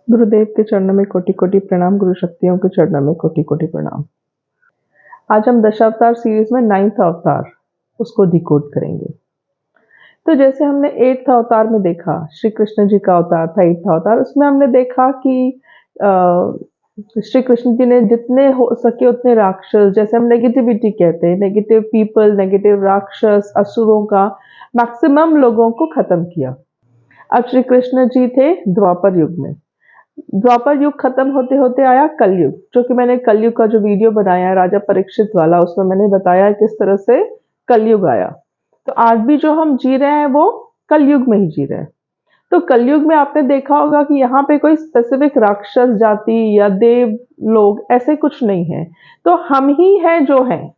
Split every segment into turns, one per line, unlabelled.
गुरुदेव के चरणों में कोटि कोटि प्रणाम। गुरु शक्तियों के चरणों में कोटि कोटि प्रणाम। आज हम दशावतार सीरीज में 9th अवतार उसको डिकोड करेंगे। तो जैसे हमने 8th अवतार में देखा, श्री कृष्ण जी का अवतार था 8th अवतार। उसमें हमने देखा कि श्री कृष्ण जी ने जितने हो सके उतने राक्षस, जैसे हम नेगेटिविटी कहते हैं, नेगेटिव पीपल, नेगेटिव राक्षस, असुरों का मैक्सिमम लोगों को खत्म किया। अब श्री कृष्ण जी थे द्वापर युग में। द्वापर युग खत्म होते होते आया कलयुग, जो कि मैंने कलयुग का जो वीडियो बनाया है राजा परीक्षित वाला, उसमें मैंने बताया किस तरह से कलयुग आया। तो आज भी जो हम जी रहे हैं वो कलयुग में ही जी रहे हैं। तो कलयुग में आपने देखा होगा कि यहाँ पे कोई स्पेसिफिक राक्षस जाति या देव लोग ऐसे कुछ नहीं है, तो हम ही हैं जो हैं,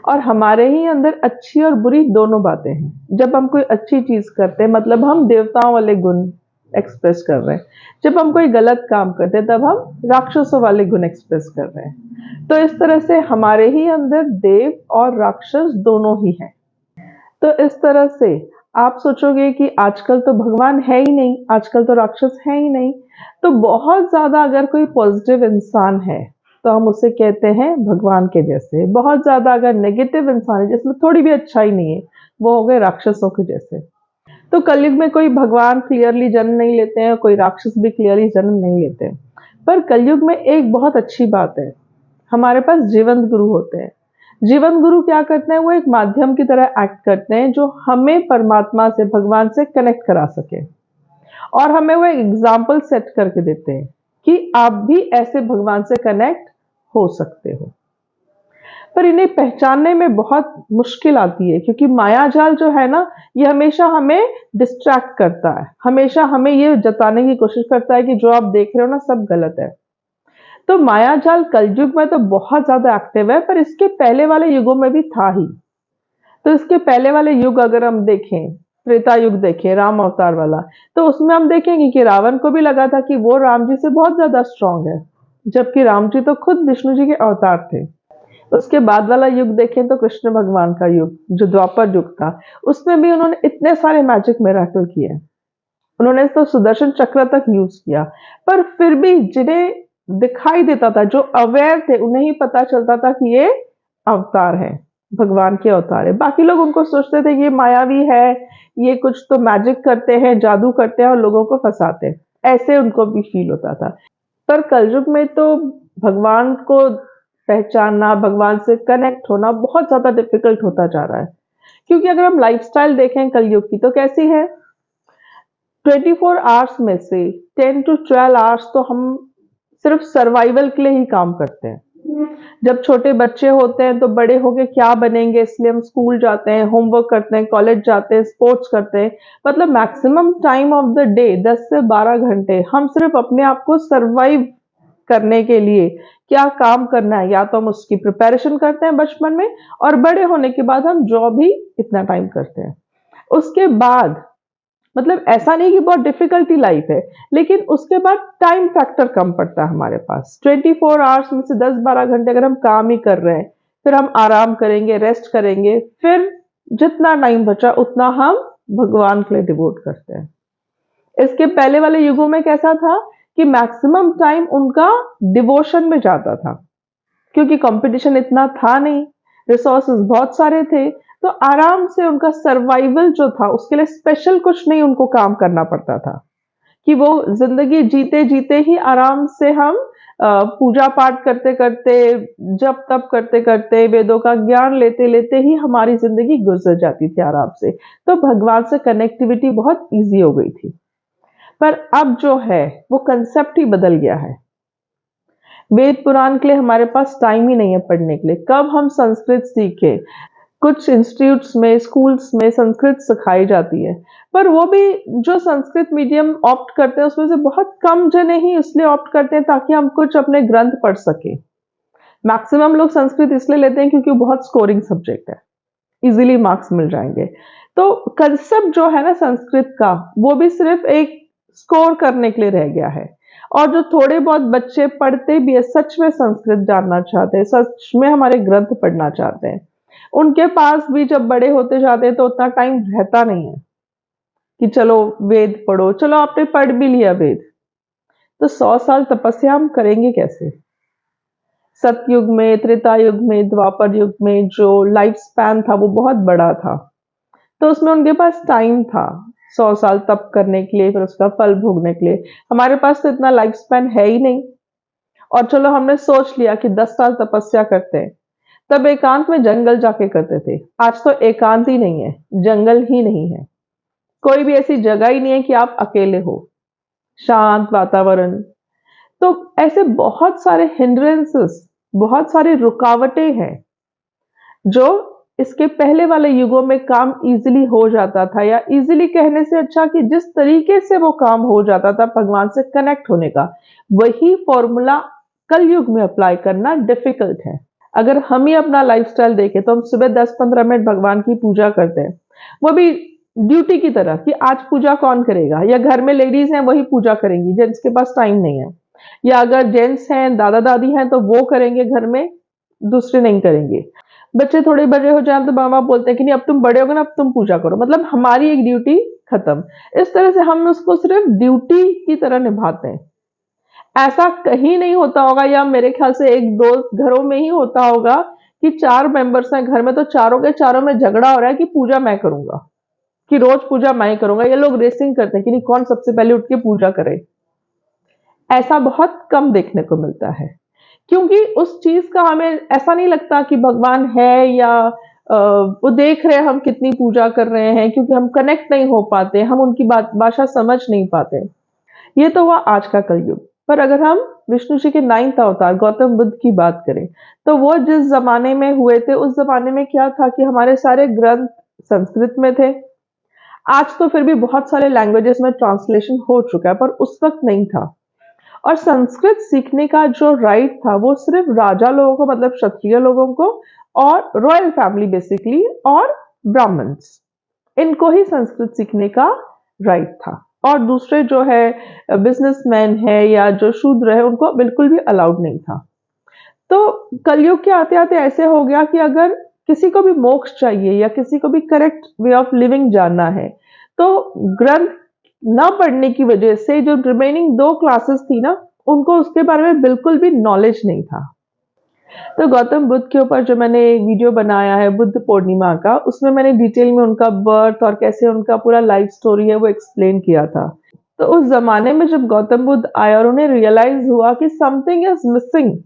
और हमारे ही अंदर अच्छी और बुरी दोनों बातें हैं। जब हम कोई अच्छी चीज करते हैं मतलब हम देवताओं वाले गुण एक्सप्रेस कर रहे हैं, जब हम कोई गलत काम करते हैं तब हम राक्षसों वाले गुण एक्सप्रेस कर रहे हैं। तो इस तरह से हमारे ही अंदर देव और राक्षस दोनों ही हैं। तो इस तरह से आप सोचोगे कि आजकल तो भगवान है ही नहीं, आजकल तो राक्षस है ही नहीं, तो बहुत ज्यादा अगर कोई पॉजिटिव इंसान है तो हम उसे कहते हैं भगवान के जैसे। बहुत ज्यादा अगर नेगेटिव इंसान है जिसमें थोड़ी भी अच्छाई नहीं है, वो हो गए राक्षसों के जैसे। तो कलयुग में कोई भगवान क्लियरली जन्म नहीं लेते हैं, कोई राक्षस भी क्लियरली जन्म नहीं लेते हैं। पर कलयुग में एक बहुत अच्छी बात है, हमारे पास जीवंत गुरु होते हैं। जीवन गुरु क्या करते हैं, वो एक माध्यम की तरह एक्ट करते हैं जो हमें परमात्मा से, भगवान से कनेक्ट करा सके, और हमें वो एक एग्जाम्पल सेट करके देते हैं कि आप भी ऐसे भगवान से कनेक्ट हो सकते हो। पर इन्हें पहचानने में बहुत मुश्किल आती है, क्योंकि माया जाल जो है ना, ये हमेशा हमें डिस्ट्रैक्ट करता है, हमेशा हमें ये जताने की कोशिश करता है कि जो आप देख रहे हो ना सब गलत है। तो माया जाल कलयुग में तो बहुत ज्यादा एक्टिव है, पर इसके पहले वाले युगों में भी था ही। तो इसके पहले वाले युग अगर हम देखें, त्रेता युग देखें, राम अवतार वाला, तो उसमें हम देखेंगे कि रावण को भी लगा था कि वो राम जी से बहुत ज्यादा स्ट्रांग है, जबकि राम जी तो खुद विष्णु जी के अवतार थे। उसके बाद वाला युग देखें तो कृष्ण भगवान का युग, जो द्वापर युग था, उसमें भी उन्होंने इतने सारे मैजिक मिराकल किए, उन्होंने तो सुदर्शन चक्र तक यूज किया। पर फिर भी जिन्हें दिखाई देता था, जो अवेयर थे, उन्हें ही पता चलता था कि ये अवतार है, भगवान के अवतार है। बाकी लोग उनको सोचते थे कि ये मायावी है, ये कुछ तो मैजिक करते हैं, जादू करते हैं और लोगों को फंसाते हैं, ऐसे उनको भी फील होता था। पर कलयुग में तो भगवान को पहचानना, भगवान से कनेक्ट होना बहुत ज्यादा डिफिकल्ट होता जा रहा है। क्योंकि अगर हम लाइफस्टाइल देखें कलयुग की तो कैसी है, 24 आवर्स में से 10 to 12 आवर्स तो हम सिर्फ सर्वाइवल के लिए ही काम करते हैं। जब छोटे बच्चे होते हैं तो बड़े होके क्या बनेंगे, इसलिए हम स्कूल जाते हैं, होमवर्क करते हैं, कॉलेज जाते हैं, स्पोर्ट्स करते हैं। मतलब maximum time of the day 10 से 12 घंटे हम सिर्फ अपने आप को सर्वाइव करने के लिए क्या काम करना है, या तो हम उसकी प्रिपरेशन करते हैं बचपन में, और बड़े होने के बाद हम जॉब ही इतना टाइम करते हैं। उसके बाद मतलब ऐसा नहीं कि बहुत डिफिकल्टी लाइफ है, लेकिन उसके बाद टाइम फैक्टर कम पड़ता है हमारे पास। 24 आवर्स में से 10-12 घंटे अगर हम काम ही कर रहे हैं, फिर हम आराम करेंगे, रेस्ट करेंगे, फिर जितना टाइम बचा उतना हम भगवान के लिए डिवोट करते हैं। इसके पहले वाले युगों में कैसा था कि मैक्सिमम टाइम उनका डिवोशन में जाता था, क्योंकि कंपटीशन इतना था नहीं, रिसोर्सेज बहुत सारे थे, तो आराम से उनका सर्वाइवल जो था उसके लिए स्पेशल कुछ नहीं उनको काम करना पड़ता था, कि वो जिंदगी जीते जीते ही आराम से हम पूजा पाठ करते करते, जप तप करते करते, वेदों का ज्ञान लेते लेते ही हमारी जिंदगी गुजर जाती थी आराम से। तो भगवान से कनेक्टिविटी बहुत इजी हो गई थी। पर अब जो है वो कंसेप्ट ही बदल गया है। वेद पुराण के लिए हमारे पास टाइम ही नहीं है पढ़ने के लिए। कब हम संस्कृत सीखे, कुछ इंस्टीट्यूट्स में, स्कूल्स में संस्कृत सिखाई जाती है, पर वो भी जो संस्कृत मीडियम ऑप्ट करते हैं उसमें से बहुत कम जने ही इसलिए ऑप्ट करते हैं ताकि हम कुछ अपने ग्रंथ पढ़ सके। मैक्सिमम लोग संस्कृत इसलिए लेते हैं क्योंकि बहुत स्कोरिंग सब्जेक्ट है, इजीली मार्क्स मिल जाएंगे। तो कंसेप्ट जो है ना संस्कृत का, वो भी सिर्फ एक स्कोर करने के लिए रह गया है। और जो थोड़े बहुत बच्चे पढ़ते भी है, सच में संस्कृत जानना चाहते हैं, सच में हमारे ग्रंथ पढ़ना चाहते हैं, उनके पास भी जब बड़े होते जाते हैं तो उतना टाइम रहता नहीं है कि चलो वेद पढ़ो। चलो आपने पढ़ भी लिया वेद, तो 100 साल तपस्या हम करेंगे कैसे? सतयुग में, त्रेता युग में, द्वापर युग में जो लाइफ स्पैन था वो बहुत बड़ा था, तो उसमें उनके पास टाइम था 100 साल तप करने के लिए, फिर उसका फल भोगने के लिए। हमारे पास तो इतना लाइफ स्पैन है ही नहीं। और चलो हमने सोच लिया कि 10 साल तपस्या करते हैं, तब एकांत में जंगल जाके करते थे। आज तो एकांत ही नहीं है, जंगल ही नहीं है, कोई भी ऐसी जगह ही नहीं है कि आप अकेले हो, शांत वातावरण। तो ऐसे बहुत सारे हिंड्रेंसेस, बहुत सारी रुकावटें हैं जो इसके पहले वाले युगों में काम इजीली हो जाता था, या इजीली कहने से अच्छा कि जिस तरीके से वो काम हो जाता था भगवान से कनेक्ट होने का, वही फॉर्मूला कलयुग में अप्लाई करना डिफिकल्ट है। अगर हम ही अपना लाइफस्टाइल देखें तो हम सुबह 10-15 मिनट भगवान की पूजा करते हैं, वो भी ड्यूटी की तरह कि आज पूजा कौन करेगा, या घर में लेडीज हैं वही पूजा करेंगी, जेंट्स के पास टाइम नहीं है, या अगर जेंट्स हैं दादा दादी हैं तो वो करेंगे घर में, दूसरे नहीं करेंगे। बच्चे थोड़े बड़े हो जाए तो माँ बाप बोलते हैं कि नहीं अब तुम बड़े हो गए ना, अब तुम पूजा करो, मतलब हमारी एक ड्यूटी खत्म। इस तरह से हम उसको सिर्फ ड्यूटी की तरह निभाते हैं। ऐसा कहीं नहीं होता होगा, या मेरे ख्याल से एक दो घरों में ही होता होगा कि 4 मेंबर्स हैं घर में, तो चारों के चारों में झगड़ा हो रहा है कि पूजा मैं करूंगा, कि रोज पूजा मैं ही करूंगा। ये लोग रेसिंग करते हैं कि नहीं कौन सबसे पहले उठ के पूजा करे। ऐसा बहुत कम देखने को मिलता है, क्योंकि उस चीज का हमें ऐसा नहीं लगता कि भगवान है, या वो देख रहे हैं हम कितनी पूजा कर रहे हैं, क्योंकि हम कनेक्ट नहीं हो पाते, हम उनकी बात भाषा समझ नहीं पाते। ये तो हुआ आज का कलयुग। पर अगर हम विष्णु जी के 9th अवतार गौतम बुद्ध की बात करें, तो वो जिस जमाने में हुए थे उस जमाने में क्या था कि हमारे सारे ग्रंथ संस्कृत में थे। आज तो फिर भी बहुत सारे लैंग्वेजेस में ट्रांसलेशन हो चुका है, पर उस वक्त नहीं था। और संस्कृत सीखने का जो राइट था वो सिर्फ राजा लोगों को, मतलब क्षत्रिय लोगों को, और रॉयल फैमिली बेसिकली, और ब्राह्मण्स, इनको ही संस्कृत सीखने का राइट था। और दूसरे जो है बिजनेसमैन है या जो शूद्र है उनको बिल्कुल भी अलाउड नहीं था। तो कलयुग के आते आते ऐसे हो गया कि अगर किसी को भी मोक्ष चाहिए या किसी को भी करेक्ट वे ऑफ लिविंग जानना है, तो ग्रंथ ना पढ़ने की वजह से जो रिमेनिंग 2 क्लासेस थी ना, उनको उसके बारे में बिल्कुल भी नॉलेज नहीं था। तो गौतम बुद्ध के ऊपर जो मैंने वीडियो बनाया है बुद्ध पूर्णिमा का, उसमें मैंने डिटेल में उनका बर्थ और कैसे उनका पूरा लाइफ स्टोरी है वो एक्सप्लेन किया था। तो उस जमाने में जब गौतम बुद्ध आए और उन्हें रियलाइज हुआ कि समथिंग इज मिसिंग,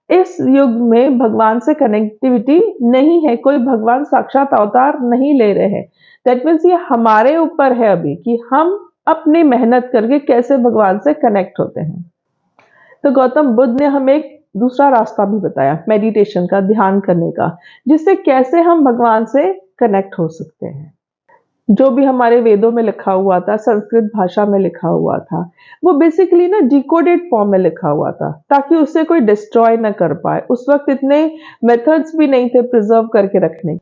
इस युग में भगवान से कनेक्टिविटी नहीं है, कोई भगवान साक्षात अवतार नहीं ले रहे हैं। दैट मीन्स ये हमारे ऊपर है अभी कि हम अपनी मेहनत करके कैसे भगवान से कनेक्ट होते हैं। तो गौतम बुद्ध ने हमें एक दूसरा रास्ता भी बताया, मेडिटेशन का, ध्यान करने का, जिससे कैसे हम भगवान से कनेक्ट हो सकते हैं। जो भी हमारे वेदों में लिखा हुआ था, संस्कृत भाषा में लिखा हुआ था, वो बेसिकली ना डिकोडेड फॉर्म में लिखा हुआ था, ताकि उसे कोई डिस्ट्रॉय ना कर पाए। उस वक्त इतने मेथड्स भी नहीं थे प्रिजर्व करके रखने।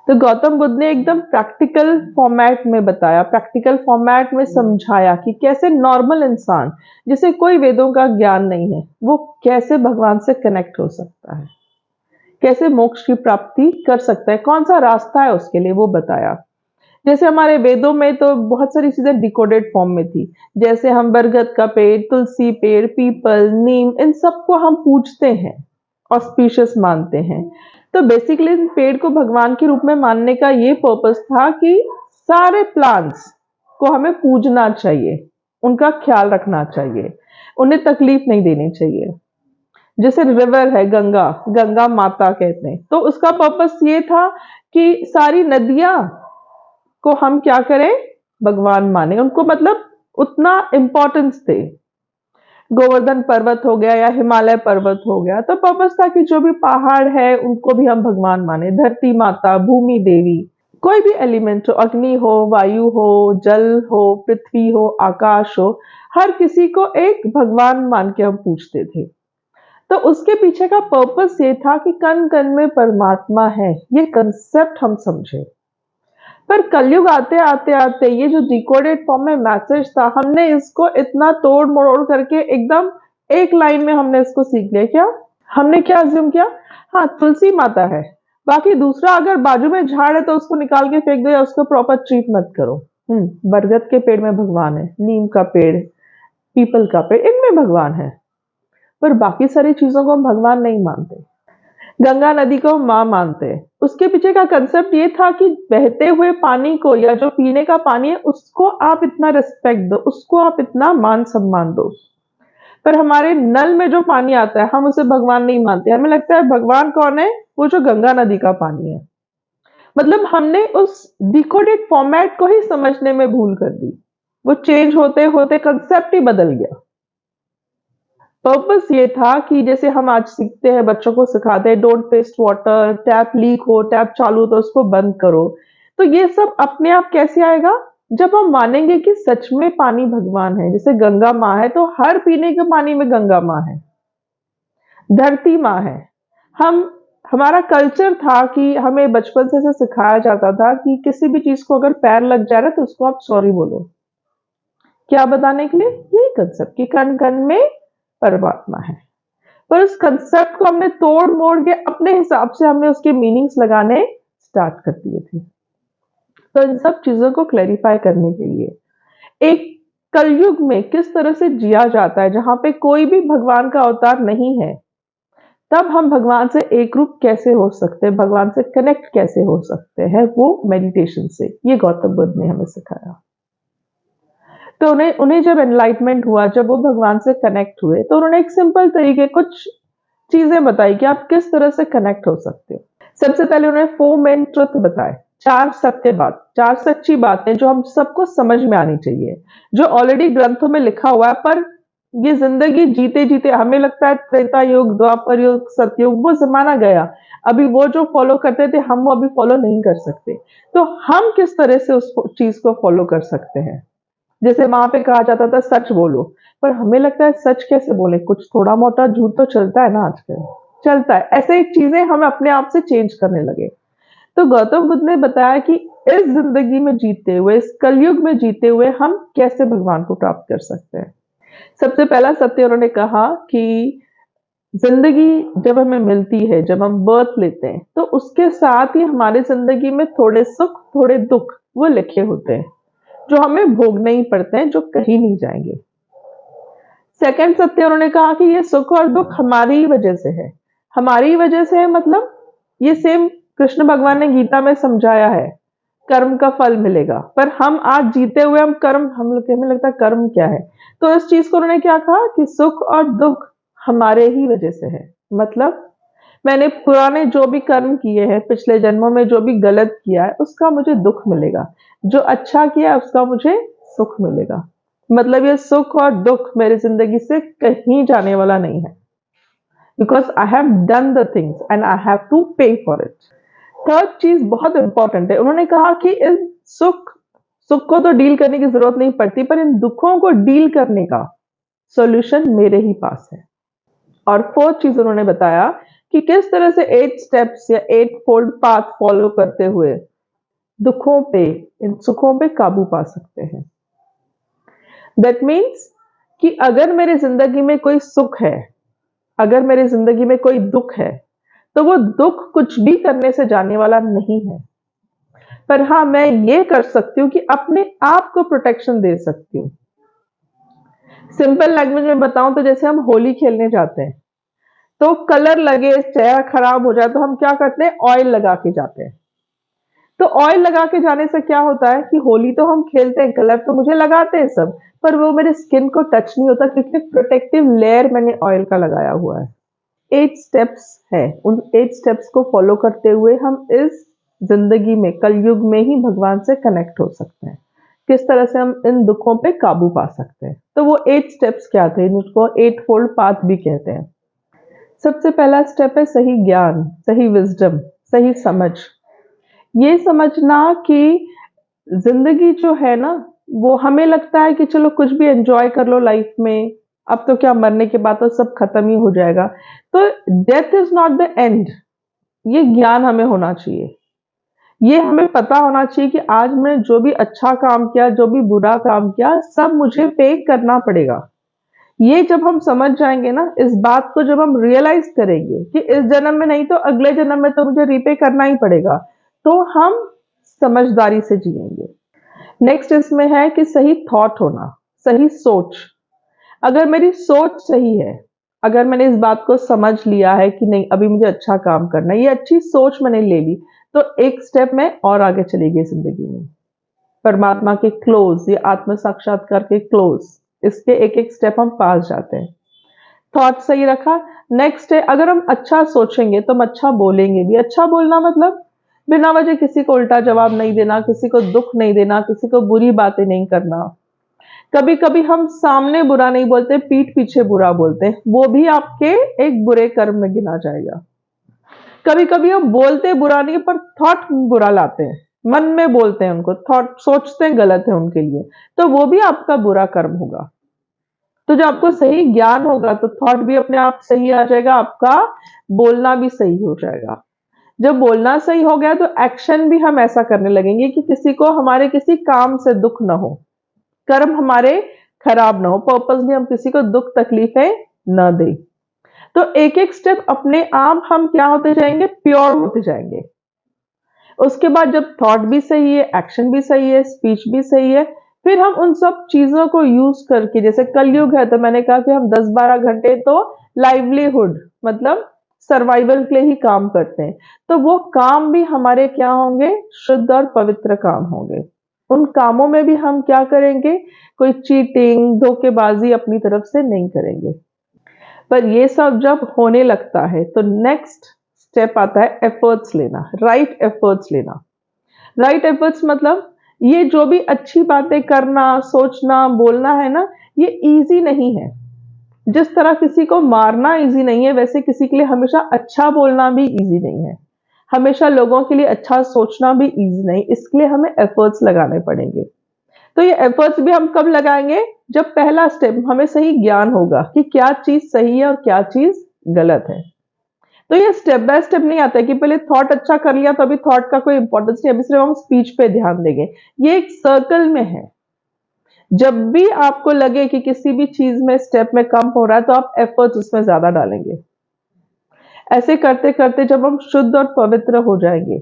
तो गौतम बुद्ध ने एकदम प्रैक्टिकल फॉर्मेट में बताया, प्रैक्टिकल फॉर्मेट में समझाया कि कैसे नॉर्मल इंसान जिसे कोई वेदों का ज्ञान नहीं है वो कैसे भगवान से कनेक्ट हो सकता है, कैसे मोक्ष की प्राप्ति कर सकता है, कौन सा रास्ता है उसके लिए, वो बताया। जैसे हमारे वेदों में तो बहुत सारी चीजें डिकोडेड फॉर्म में थी, जैसे हम बरगद का पेड़, तुलसी पेड़, पीपल, नीम, इन सबको हम पूजते हैं, ऑस्पिशियस मानते हैं। तो बेसिकली इन पेड़ को भगवान के रूप में मानने का ये पर्पस था कि सारे प्लांट्स को हमें पूजना चाहिए, उनका ख्याल रखना चाहिए, उन्हें तकलीफ नहीं देनी चाहिए। जैसे रिवर है गंगा, गंगा माता कहते हैं, तो उसका पर्पस ये था कि सारी नदियां को हम क्या करें, भगवान माने, उनको मतलब उतना इंपॉर्टेंस दे। गोवर्धन पर्वत हो गया या हिमालय पर्वत हो गया, तो पर्पस था कि जो भी पहाड़ है उनको भी हम भगवान माने, धरती माता, भूमि देवी, कोई भी एलिमेंट हो, अग्नि हो, वायु हो, जल हो, पृथ्वी हो, आकाश हो, हर किसी को एक भगवान मान के हम पूछते थे। तो उसके पीछे का पर्पस ये था कि कण कण में परमात्मा है, ये कंसेप्ट हम समझे। पर कलयुग आते आते आते ये जो डिकोडेड फॉर्म में मैसेज था, हमने इसको इतना तोड़ मरोड़ करके एकदम एक लाइन में हमने इसको सीख लिया। क्या हमने क्या अज्यूम किया, हाँ तुलसी माता है, बाकी दूसरा अगर बाजू में झाड़ है तो उसको निकाल के फेंक दो या उसको प्रॉपर ट्रीट मत करो। बरगद के पेड़ में भगवान है, नीम का पेड़, पीपल का पेड़, इनमें भगवान है, पर बाकी सारी चीजों को हम भगवान नहीं मानते। गंगा नदी को हम माँ मानते हैं। उसके पीछे का कंसेप्ट ये था कि बहते हुए पानी को या जो पीने का पानी है उसको आप इतना रिस्पेक्ट दो, उसको आप इतना मान सम्मान दो। पर हमारे नल में जो पानी आता है हम उसे भगवान नहीं मानते, हमें लगता है भगवान कौन है, वो जो गंगा नदी का पानी है। मतलब हमने उस डिकोडेड फॉर्मेट को ही समझने में भूल कर दी, वो चेंज होते होते कंसेप्ट ही बदल गया। पर्पस ये था कि जैसे हम आज सीखते हैं, बच्चों को सिखाते हैं don't waste water, tap leak हो, टैप चालू हो तो उसको बंद करो। तो ये सब अपने आप कैसे आएगा, जब हम मानेंगे कि सच में पानी भगवान है। जैसे गंगा माँ है तो हर पीने के पानी में गंगा माँ है, धरती माँ है। हम हमारा कल्चर था कि हमें बचपन से ऐसे सिखाया जाता था कि किसी भी चीज को अगर पैर लग जा रहा है तो उसको आप सॉरी बोलो। क्या बताने के लिए, यही कंसेप्ट कि कण कण में परमात्मा है। पर उस कंसेप्ट को हमने तोड़ मोड़ के अपने हिसाब से हमने उसके मीनिंग्स लगाने स्टार्ट कर दिए थे। तो इन सब चीजों को क्लैरिफाई करने के लिए एक कलयुग में किस तरह से जिया जाता है जहां पे कोई भी भगवान का अवतार नहीं है, तब हम भगवान से एक रूप कैसे हो सकते हैं, भगवान से कनेक्ट कैसे हो सकते हैं, वो मेडिटेशन से। ये गौतम बुद्ध ने हमें सिखाया। तो उन्हें उन्हें जब एनलाइटमेंट हुआ, जब वो भगवान से कनेक्ट हुए, तो उन्होंने एक सिंपल तरीके कुछ चीजें बताई कि आप किस तरह से कनेक्ट हो सकते हो। सबसे पहले उन्होंने 4 मेन ट्रुथ बताए, 4 सत्य बात, 4 सच्ची बातें जो हम सबको समझ में आनी चाहिए, जो ऑलरेडी ग्रंथों में लिखा हुआ है। पर ये जिंदगी जीते जीते हमें लगता है त्रेता युग, द्वापर युग, सतयुग, वो जमाना गया, अभी वो जो फॉलो करते थे हम वो अभी फॉलो नहीं कर सकते। तो हम किस तरह से उस चीज को फॉलो कर सकते हैं। जैसे वहां पे कहा जाता था सच बोलो, पर हमें लगता है सच कैसे बोले, कुछ थोड़ा मोटा झूठ तो चलता है ना आजकल, चलता है। ऐसे ही चीजें हम अपने आप से चेंज करने लगे। तो गौतम बुद्ध ने बताया कि इस जिंदगी में जीते हुए, इस कलयुग में जीते हुए हम कैसे भगवान को प्राप्त कर सकते हैं। सबसे पहला सत्य उन्होंने कहा कि जिंदगी जब हमें मिलती है, जब हम बर्थ लेते हैं, तो उसके साथ ही हमारी जिंदगी में थोड़े सुख थोड़े दुख वो लिखे होते हैं, जो हमें भोगने ही पड़ते हैं, जो कहीं नहीं जाएंगे। सेकंड सत्य उन्होंने कहा कि ये सुख और दुख हमारी ही वजह से है। हमारी ही वजह से है मतलब ये सेम कृष्ण भगवान ने गीता में समझाया है, कर्म का फल मिलेगा। पर हम आज जीते हुए हम कर्म, हम लोग हमें लगता है कर्म क्या है। तो इस चीज को उन्होंने क्या कहा कि सुख और दुख हमारे ही वजह से है। मतलब मैंने पुराने जो भी कर्म किए हैं, पिछले जन्मों में जो भी गलत किया है, उसका मुझे दुख मिलेगा, जो अच्छा किया है उसका मुझे सुख मिलेगा। मतलब ये सुख और दुख मेरी जिंदगी से कहीं जाने वाला नहीं है, because I have done the things and I have to pay for it. Third चीज बहुत इंपॉर्टेंट है, उन्होंने कहा कि इस सुख सुख को तो डील करने की जरूरत नहीं पड़ती, पर इन दुखों को डील करने का सॉल्यूशन मेरे ही पास है। और फोर्थ चीज उन्होंने बताया कि किस तरह से 8 स्टेप्स या 8 फोल्ड पाथ फॉलो करते हुए दुखों पे, इन सुखों पे काबू पा सकते हैं। दैट मीन्स कि अगर मेरी जिंदगी में कोई सुख है, अगर मेरी जिंदगी में कोई दुख है, तो वो दुख कुछ भी करने से जाने वाला नहीं है। पर हाँ, मैं ये कर सकती हूँ कि अपने आप को प्रोटेक्शन दे सकती हूँ। सिंपल लैंग्वेज में बताऊं तो जैसे हम होली खेलने जाते हैं, तो कलर लगे, चेहरा खराब हो जाए तो हम क्या करते हैं, ऑयल लगा के जाते हैं। तो ऑयल लगा के जाने से क्या होता है कि होली तो हम खेलते हैं, कलर तो मुझे लगाते हैं सब, पर वो मेरे स्किन को टच नहीं होता, क्योंकि प्रोटेक्टिव लेयर मैंने ऑयल का लगाया हुआ है। 8 स्टेप्स है, उन 8 स्टेप्स को फॉलो करते हुए हम इस जिंदगी में, कलयुग में ही भगवान से कनेक्ट हो सकते हैं। किस तरह से हम इन दुखों पे काबू पा सकते हैं। तो वो 8 स्टेप्स क्या थे, जिसको 8 फोल्ड पाथ भी कहते हैं। सबसे पहला स्टेप है सही ज्ञान, सही विजडम, सही समझ। ये समझना कि जिंदगी जो है ना, वो हमें लगता है कि चलो कुछ भी एंजॉय कर लो लाइफ में, अब तो क्या मरने के बाद तो सब खत्म ही हो जाएगा। तो death is not the end, ये ज्ञान हमें होना चाहिए। ये हमें पता होना चाहिए कि आज मैंने जो भी अच्छा काम किया, जो भी बुरा काम किया, सब मुझे पे करना पड़ेगा। ये जब हम समझ जाएंगे ना, इस बात को जब हम रियलाइज करेंगे कि इस जन्म में नहीं तो अगले जन्म में तो मुझे रीपे करना ही पड़ेगा, तो हम समझदारी से जिएंगे। नेक्स्ट इसमें है कि सही थॉट होना, सही सोच। अगर मेरी सोच सही है, अगर मैंने इस बात को समझ लिया है कि नहीं अभी मुझे अच्छा काम करना है, ये अच्छी सोच मैंने ले ली, तो एक स्टेप मैं और आगे चली गई जिंदगी में। परमात्मा के क्लोज, ये आत्म साक्षात्कार के क्लोज, इसके एक एक स्टेप हम पास जाते हैं। थॉट सही रखा, नेक्स्ट है अगर हम अच्छा सोचेंगे तो हम अच्छा बोलेंगे भी। अच्छा बोलना मतलब बिना वजह किसी को उल्टा जवाब नहीं देना, किसी को दुख नहीं देना, किसी को बुरी बातें नहीं करना। कभी कभी हम सामने बुरा नहीं बोलते, पीठ पीछे बुरा बोलते हैं, वो भी आपके एक बुरे कर्म में गिना जाएगा। कभी कभी हम बोलते बुरा नहीं पर थॉट बुरा लाते हैं, मन में बोलते हैं उनको, थॉट सोचते हैं गलत है उनके लिए, तो वो भी आपका बुरा कर्म होगा। तो जब आपको सही ज्ञान होगा तो थॉट भी अपने आप सही आ जाएगा, आपका बोलना भी सही हो जाएगा। जब बोलना सही हो गया तो एक्शन भी हम ऐसा करने लगेंगे कि किसी को हमारे किसी काम से दुख ना हो, कर्म हमारे खराब ना हो, पर्पसली हम किसी को दुख तकलीफें न दें। तो एक एक स्टेप अपने आप हम क्या होते जाएंगे, प्योर होते जाएंगे। उसके बाद जब थॉट भी सही है, एक्शन भी सही है, स्पीच भी सही है, फिर हम उन सब चीजों को यूज करके, जैसे कलयुग है तो मैंने कहा कि हम 10-12 घंटे तो लाइवलीहुड मतलब सर्वाइवल के लिए ही काम करते हैं, तो वो काम भी हमारे क्या होंगे, शुद्ध और पवित्र काम होंगे। उन कामों में भी हम क्या करेंगे, कोई चीटिंग धोखेबाजी अपनी तरफ से नहीं करेंगे। पर ये सब जब होने लगता है तो नेक्स्ट स्टेप आता है एफर्ट्स लेना, राइट एफर्ट्स लेना। राइट एफर्ट्स मतलब ये जो भी अच्छी बातें करना, सोचना, बोलना है ना, ये इजी नहीं है। जिस तरह किसी को मारना इजी नहीं है, वैसे किसी के लिए हमेशा अच्छा बोलना भी इजी नहीं है। हमेशा लोगों के लिए अच्छा सोचना भी इजी नहीं, इसके लिए हमें एफर्ट्स लगाने पड़ेंगे। तो ये एफर्ट्स भी हम कब लगाएंगे, जब पहला स्टेप हमें सही ज्ञान होगा कि क्या चीज सही है और क्या चीज गलत है। तो ये स्टेप बाय स्टेप नहीं आता है कि पहले थॉट अच्छा कर लिया तो अभी थॉट का कोई इंपॉर्टेंस नहीं, अभी सिर्फ हम स्पीच पे ध्यान देंगे। ये एक सर्कल में है। जब भी आपको लगे कि किसी भी चीज में स्टेप में कम हो रहा है तो आप एफर्ट्स उसमें ज्यादा डालेंगे। ऐसे करते करते जब हम शुद्ध और पवित्र हो जाएंगे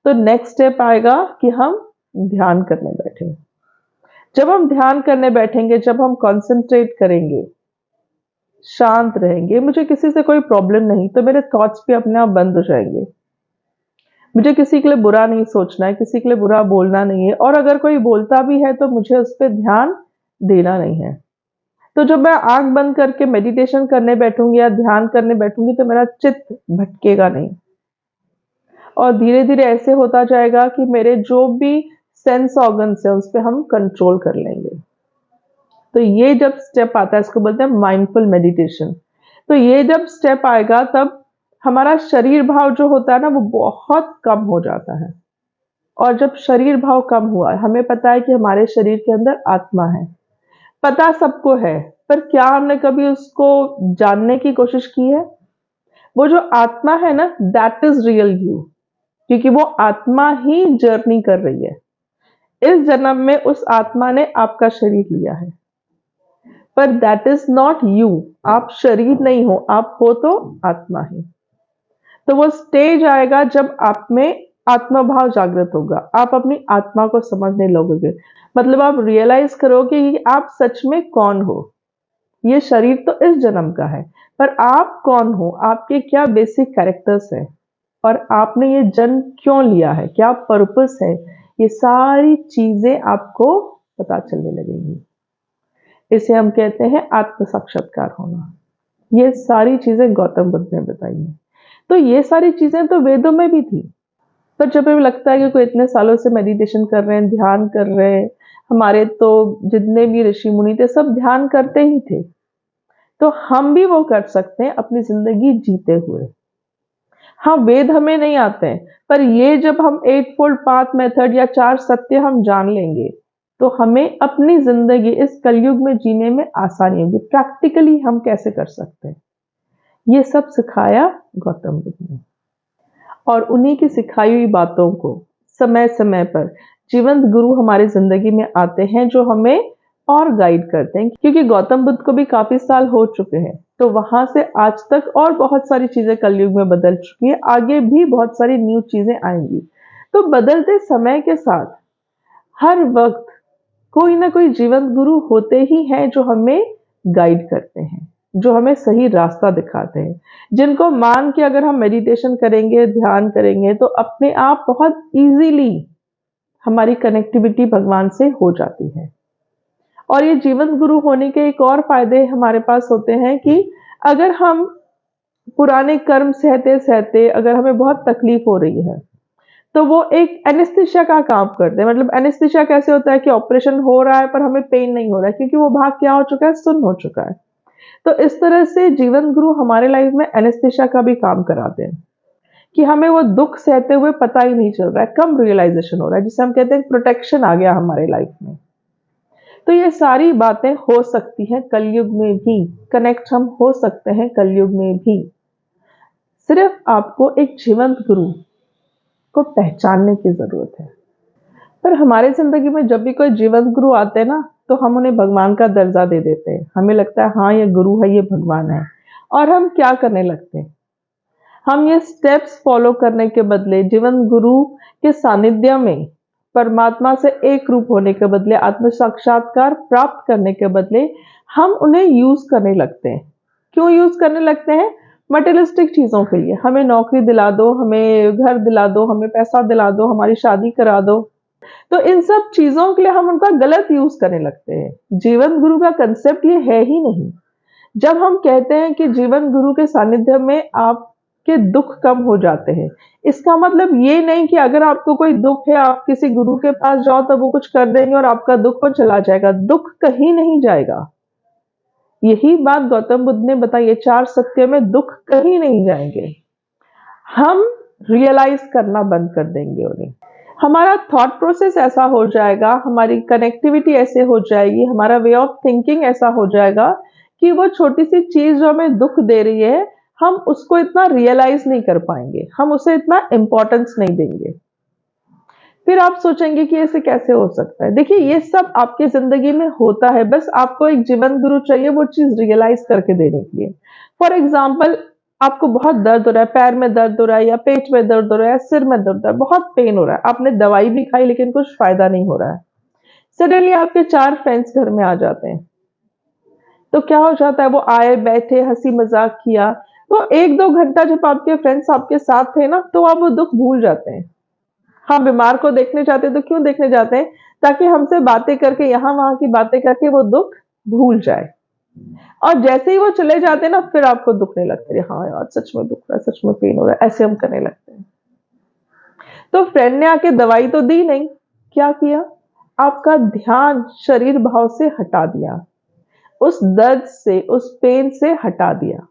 तो नेक्स्ट स्टेप आएगा कि हम ध्यान करने बैठेंगे। जब हम ध्यान करने बैठेंगे, जब हम कंसंट्रेट करेंगे, शांत रहेंगे, मुझे किसी से कोई प्रॉब्लम नहीं, तो मेरे थॉट्स भी अपने आप बंद हो जाएंगे। मुझे किसी के लिए बुरा नहीं सोचना है, किसी के लिए बुरा बोलना नहीं है, और अगर कोई बोलता भी है तो मुझे उस पर ध्यान देना नहीं है। तो जब मैं आंख बंद करके मेडिटेशन करने बैठूंगी या ध्यान करने बैठूंगी तो मेरा चित्त भटकेगा नहीं, और धीरे धीरे ऐसे होता जाएगा कि मेरे जो भी सेंस ऑर्गन्स है उस पर हम कंट्रोल कर लेंगे। तो ये जब स्टेप आता है, इसको बोलते हैं माइंडफुल मेडिटेशन। तो ये जब स्टेप आएगा तब हमारा शरीर भाव जो होता है ना वो बहुत कम हो जाता है। और जब शरीर भाव कम हुआ, हमें पता है कि हमारे शरीर के अंदर आत्मा है, पता सबको है, पर क्या हमने कभी उसको जानने की कोशिश की है? वो जो आत्मा है ना, दैट इज रियल यू, क्योंकि वो आत्मा ही जर्नी कर रही है। इस जन्म में उस आत्मा ने आपका शरीर लिया है, पर दैट इज नॉट यू। आप शरीर नहीं हो, आप हो तो आत्मा ही। तो वो स्टेज आएगा जब आप में आत्मभाव जागृत होगा, आप अपनी आत्मा को समझने लगोगे, मतलब आप रियलाइज करोगे कि आप सच में कौन हो। ये शरीर तो इस जन्म का है, पर आप कौन हो, आपके क्या बेसिक कैरेक्टर्स हैं, और आपने ये जन्म क्यों लिया है, क्या पर्पस है, ये सारी चीजें आपको पता चलने लगेंगी। इसे हम कहते हैं आत्म साक्षात्कार होना। ये सारी चीजें गौतम बुद्ध ने बताई हैं। तो ये सारी चीजें तो वेदों में भी थी, पर जब हमें लगता है कि कोई इतने सालों से मेडिटेशन कर रहे हैं, ध्यान कर रहे हैं, हमारे तो जितने भी ऋषि मुनि थे सब ध्यान करते ही थे, तो हम भी वो कर सकते हैं अपनी जिंदगी जीते हुए। हाँ, वेद हमें नहीं आते हैं, पर ये जब हम 8 फोल्ड पाथ मेथड या 4 सत्य हम जान लेंगे तो हमें अपनी जिंदगी इस कलयुग में जीने में आसानी होगी। प्रैक्टिकली हम कैसे कर सकते हैं, ये सब सिखाया गौतम बुद्ध ने। और उन्हीं की सिखाई हुई बातों को समय समय पर जीवंत गुरु हमारी जिंदगी में आते हैं जो हमें और गाइड करते हैं, क्योंकि गौतम बुद्ध को भी काफी साल हो चुके हैं, तो वहां से आज तक और बहुत सारी चीजें कलयुग में बदल चुकी है, आगे भी बहुत सारी न्यू चीजें आएंगी। तो बदलते समय के साथ हर वक्त कोई ना कोई जीवंत गुरु होते ही हैं जो हमें गाइड करते हैं, जो हमें सही रास्ता दिखाते हैं, जिनको मान के अगर हम मेडिटेशन करेंगे, ध्यान करेंगे तो अपने आप बहुत इजीली हमारी कनेक्टिविटी भगवान से हो जाती है। और ये जीवन गुरु होने के एक और फायदे हमारे पास होते हैं कि अगर हम पुराने कर्म सहते-सहते अगर हमें बहुत तकलीफ हो रही है, तो वो एक एनेस्थीसिया का काम करते हैं। मतलब एनेस्थीसिया कैसे होता है कि ऑपरेशन हो रहा है पर हमें पेन नहीं हो रहा है, क्योंकि वो भाग क्या हो चुका है, सुन्न हो चुका है। तो इस तरह से जीवन गुरु हमारे लाइफ में एनेस्थीसिया का भी काम कराते हैं कि हमें वो दुःख सहते हुए पता ही नहीं चल रहा है, कम रियलाइज़ेशन हो रहा है, जिसे हम कहते हैं प्रोटेक्शन आ गया हमारे लाइफ में। तो ये सारी बातें हो सकती हैं कलयुग में भी, कनेक्ट हम हो सकते हैं कलयुग में भी। सिर्फ आपको एक जीवंत गुरु को पहचानने की ज़रूरत है। पर हमारे ज़िंदगी में जब भी कोई जीवंत गुरु आते हैं ना, तो हम उन्हें भगवान का दर्जा दे देते हैं। हमें लगता है हाँ, ये गुरु है, ये भगवान है। और हम क्या करने लगते हैं? हम ये स्टेप्स फॉलो करने के बदले, जीवन गुरु के सानिध्य में परमात्मा से एक रूप होने के बदले, आत्म साक्षात्कार प्राप्त करने के बदले, हम उन्हें यूज करने लगते हैं। क्यों यूज करने लगते हैं? मटेरियलिस्टिक चीजों के लिए। हमें नौकरी दिला दो, हमें घर दिला दो, हमें पैसा दिला दो, हमारी शादी करा दो। तो इन सब चीजों के लिए हम उनका गलत यूज करने लगते हैं। जीवन गुरु का कंसेप्ट ये है ही नहीं। जब हम कहते हैं कि जीवन गुरु के सानिध्य में आपके दुख कम हो जाते हैं, इसका मतलब ये नहीं कि अगर आपको कोई दुख है, आप किसी गुरु के पास जाओ तो वो कुछ कर देंगे और आपका दुख वो चला जाएगा। दुख कहीं नहीं जाएगा। यही बात गौतम बुद्ध ने बताई है, 4 सत्य में दुख कहीं नहीं जाएंगे। हम रियलाइज करना बंद कर देंगे उन्हें। हमारा थॉट प्रोसेस ऐसा हो जाएगा, हमारी कनेक्टिविटी ऐसे हो जाएगी, हमारा वे ऑफ थिंकिंग ऐसा हो जाएगा कि वो छोटी सी चीज जो हमें दुख दे रही है, हम उसको इतना रियलाइज नहीं कर पाएंगे, हम उसे इतना इंपॉर्टेंस नहीं देंगे। फिर आप सोचेंगे कि ऐसे कैसे हो सकता है। देखिए, ये सब आपके जिंदगी में होता है, बस आपको एक जीवन गुरु चाहिए वो चीज रियलाइज करके देने के लिए। फॉर एग्जाम्पल, आपको बहुत दर्द हो रहा है, पैर में दर्द हो रहा है या पेट में दर्द हो रहा है, सिर में दर्द हो रहा है, बहुत पेन हो रहा है, आपने दवाई भी खाई लेकिन कुछ फायदा नहीं हो रहा है। सडनली आपके 4 फ्रेंड्स घर में आ जाते हैं, तो क्या हो जाता है, वो आए, बैठे, हंसी मजाक किया, तो 1-2 घंटा जब आपके फ्रेंड्स आपके साथ थे ना, तो आप वो दुख भूल जाते हैं। हाँ, बीमार को देखने जाते हैं तो क्यों देखने जाते हैं? ताकि हमसे बातें करके, यहाँ वहां की बातें करके वो दुख भूल जाए। और जैसे ही वो चले जाते हैं ना, फिर आपको दुखने लगता है, हाँ यार सच में दुख रहा है, सच में पेन हो रहा है, ऐसे हम करने लगते हैं। तो फ्रेंड ने आके दवाई तो दी नहीं, क्या किया? आपका ध्यान शरीर भाव से हटा दिया, उस दर्द से, उस पेन से हटा दिया।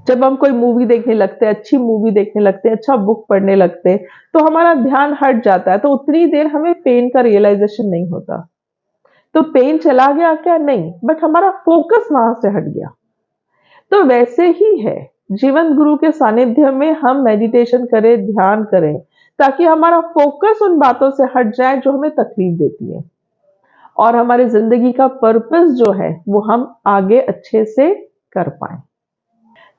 जब हम कोई मूवी देखने लगते हैं, अच्छी मूवी देखने लगते हैं, अच्छा बुक पढ़ने लगते हैं, तो हमारा ध्यान हट जाता है, तो उतनी देर हमें पेन का रियलाइजेशन नहीं होता। तो पेन चला गया क्या? नहीं, बट हमारा फोकस वहां से हट गया। तो वैसे ही है, जीवन गुरु के सानिध्य में हम मेडिटेशन करें, ध्यान करें, ताकि हमारा फोकस उन बातों से हट जाए जो हमें तकलीफ देती है, और हमारी जिंदगी का पर्पस जो है वो हम आगे अच्छे से कर पाए।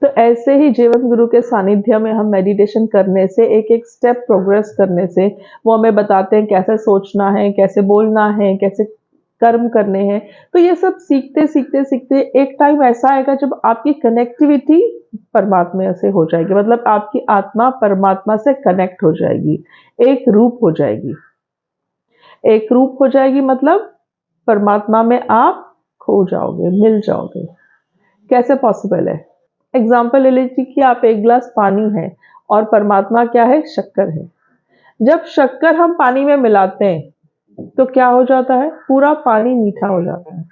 तो ऐसे ही जीवन गुरु के सानिध्य में हम मेडिटेशन करने से, एक एक स्टेप प्रोग्रेस करने से, वो हमें बताते हैं कैसे सोचना है, कैसे बोलना है, कैसे कर्म करने हैं। तो ये सब सीखते सीखते सीखते एक टाइम ऐसा आएगा जब आपकी कनेक्टिविटी परमात्मा से हो जाएगी, मतलब आपकी आत्मा परमात्मा से कनेक्ट हो जाएगी, एक रूप हो जाएगी। एक रूप हो जाएगी मतलब परमात्मा में आप खो जाओगे, मिल जाओगे। कैसे पॉसिबल है? एग्जाम्पल ले लीजिए कि आप एक गिलास पानी है और परमात्मा क्या है? शक्कर है। जब शक्कर हम पानी में मिलाते हैं तो क्या हो जाता है? पूरा पानी मीठा हो जाता है।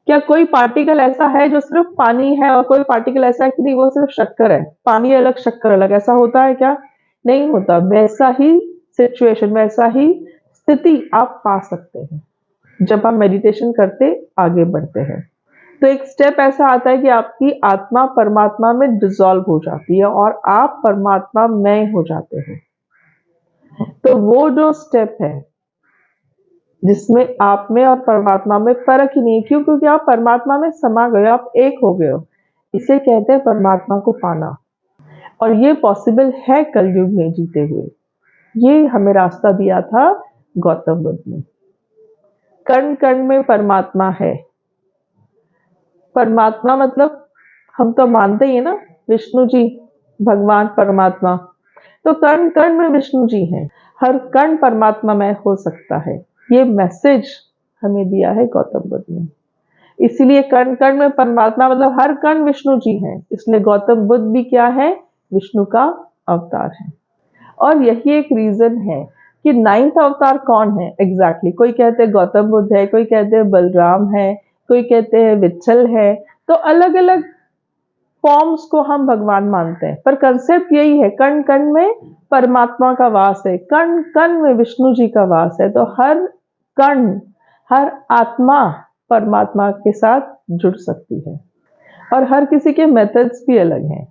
क्या कोई पार्टिकल ऐसा है जो सिर्फ पानी है और कोई पार्टिकल ऐसा है कि नहीं वो सिर्फ शक्कर है? पानी अलग, शक्कर अलग, ऐसा होता है क्या? नहीं होता। वैसा ही सिचुएशन, वैसा ही स्थिति आप पा सकते हैं जब आप मेडिटेशन करते आगे बढ़ते हैं। तो एक स्टेप ऐसा आता है कि आपकी आत्मा परमात्मा में डिसॉल्व हो जाती है और आप परमात्मा में हो जाते हैं। तो वो जो स्टेप है जिसमें आप में और परमात्मा में फर्क ही नहीं है, क्यों? क्योंकि आप परमात्मा में समा गए, आप एक हो गए हो। इसे कहते हैं परमात्मा को पाना, और ये पॉसिबल है कलयुग में जीते हुए। ये हमें रास्ता दिया था गौतम बुद्ध ने। कण कण में परमात्मा है, परमात्मा मतलब हम तो मानते ही है ना, विष्णु जी, भगवान परमात्मा। तो कण कण में विष्णु जी हैं, हर कण परमात्मामय हो सकता है। ये मैसेज हमें दिया है गौतम बुद्ध ने। इसीलिए कण कण में परमात्मा मतलब हर कण विष्णु जी हैं, इसलिए गौतम बुद्ध भी क्या है, विष्णु का अवतार है। और यही एक रीजन है कि 9th अवतार कौन है एग्जैक्टली कोई कहते हैं गौतम बुद्ध है, कोई कहते हैं बलराम है, कोई कहते हैं विठल है। तो अलग अलग फॉर्म्स को हम भगवान मानते हैं, पर कंसेप्ट यही है, कण कण में परमात्मा का वास है, कण कण में विष्णु जी का वास है। तो हर कण, हर आत्मा परमात्मा के साथ जुड़ सकती है। और हर किसी के मेथड्स भी अलग हैं।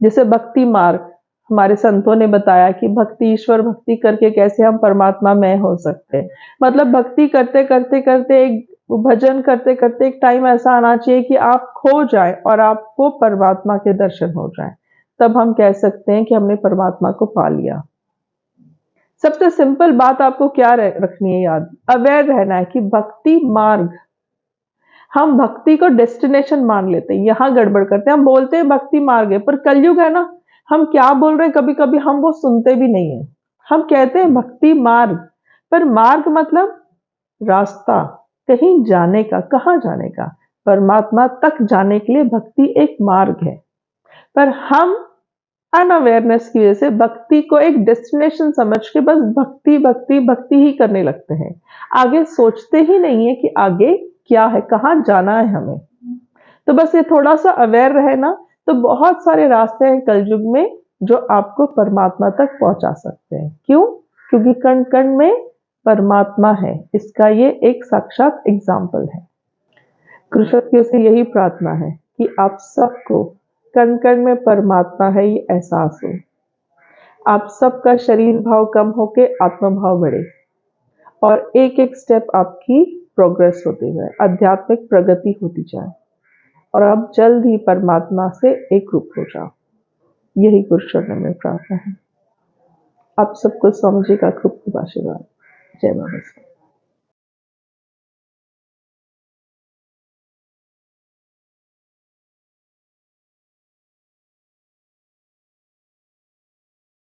जैसे भक्ति मार्ग हमारे संतों ने बताया कि भक्ति, ईश्वर भक्ति करके कैसे हम परमात्मा में हो सकते हैं। मतलब भक्ति करते करते करते, एक भजन करते करते एक टाइम ऐसा आना चाहिए कि आप खो जाए और आपको परमात्मा के दर्शन हो जाए, तब हम कह सकते हैं कि हमने परमात्मा को पा लिया। सबसे सिंपल बात आपको क्या रखनी है याद, अवेयर रहना है कि भक्ति मार्ग, हम भक्ति को डेस्टिनेशन मान लेते हैं, यहां गड़बड़ करते हैं। हम बोलते हैं भक्ति मार्ग है, पर कलयुग है ना, हम क्या बोल रहे हैं कभी कभी हम वो सुनते भी नहीं है। हम कहते हैं भक्ति मार्ग, पर मार्ग मतलब रास्ता, कहीं जाने का, कहां जाने का, परमात्मा तक जाने के लिए भक्ति एक मार्ग है। पर हम अनअवेयरनेस की वजह से भक्ति को एक डेस्टिनेशन समझ के बस भक्ति भक्ति भक्ति ही करने लगते हैं, आगे सोचते ही नहीं है कि आगे क्या है, कहाँ जाना है हमें। तो बस ये थोड़ा सा अवेयर रहे ना, तो बहुत सारे रास्ते हैं कलयुग में जो आपको परमात्मा तक पहुंचा सकते हैं। क्यों? क्योंकि कण कण में परमात्मा है, इसका ये एक साक्षात एग्जाम्पल है। कृष्ण से यही प्रार्थना है कि आप सबको कण कण में परमात्मा है ये एहसास हो, आप सबका शरीर भाव कम होके आत्म भाव बढ़े, और एक एक स्टेप आपकी प्रोग्रेस होती जाए, आध्यात्मिक प्रगति होती जाए, और आप जल्द ही परमात्मा से एक रूप हो जाओ। यही गुरु चरणों में प्रार्थना है। आप सबको स्वामी जी का खूब खूब आशीर्वाद। जय बाबा।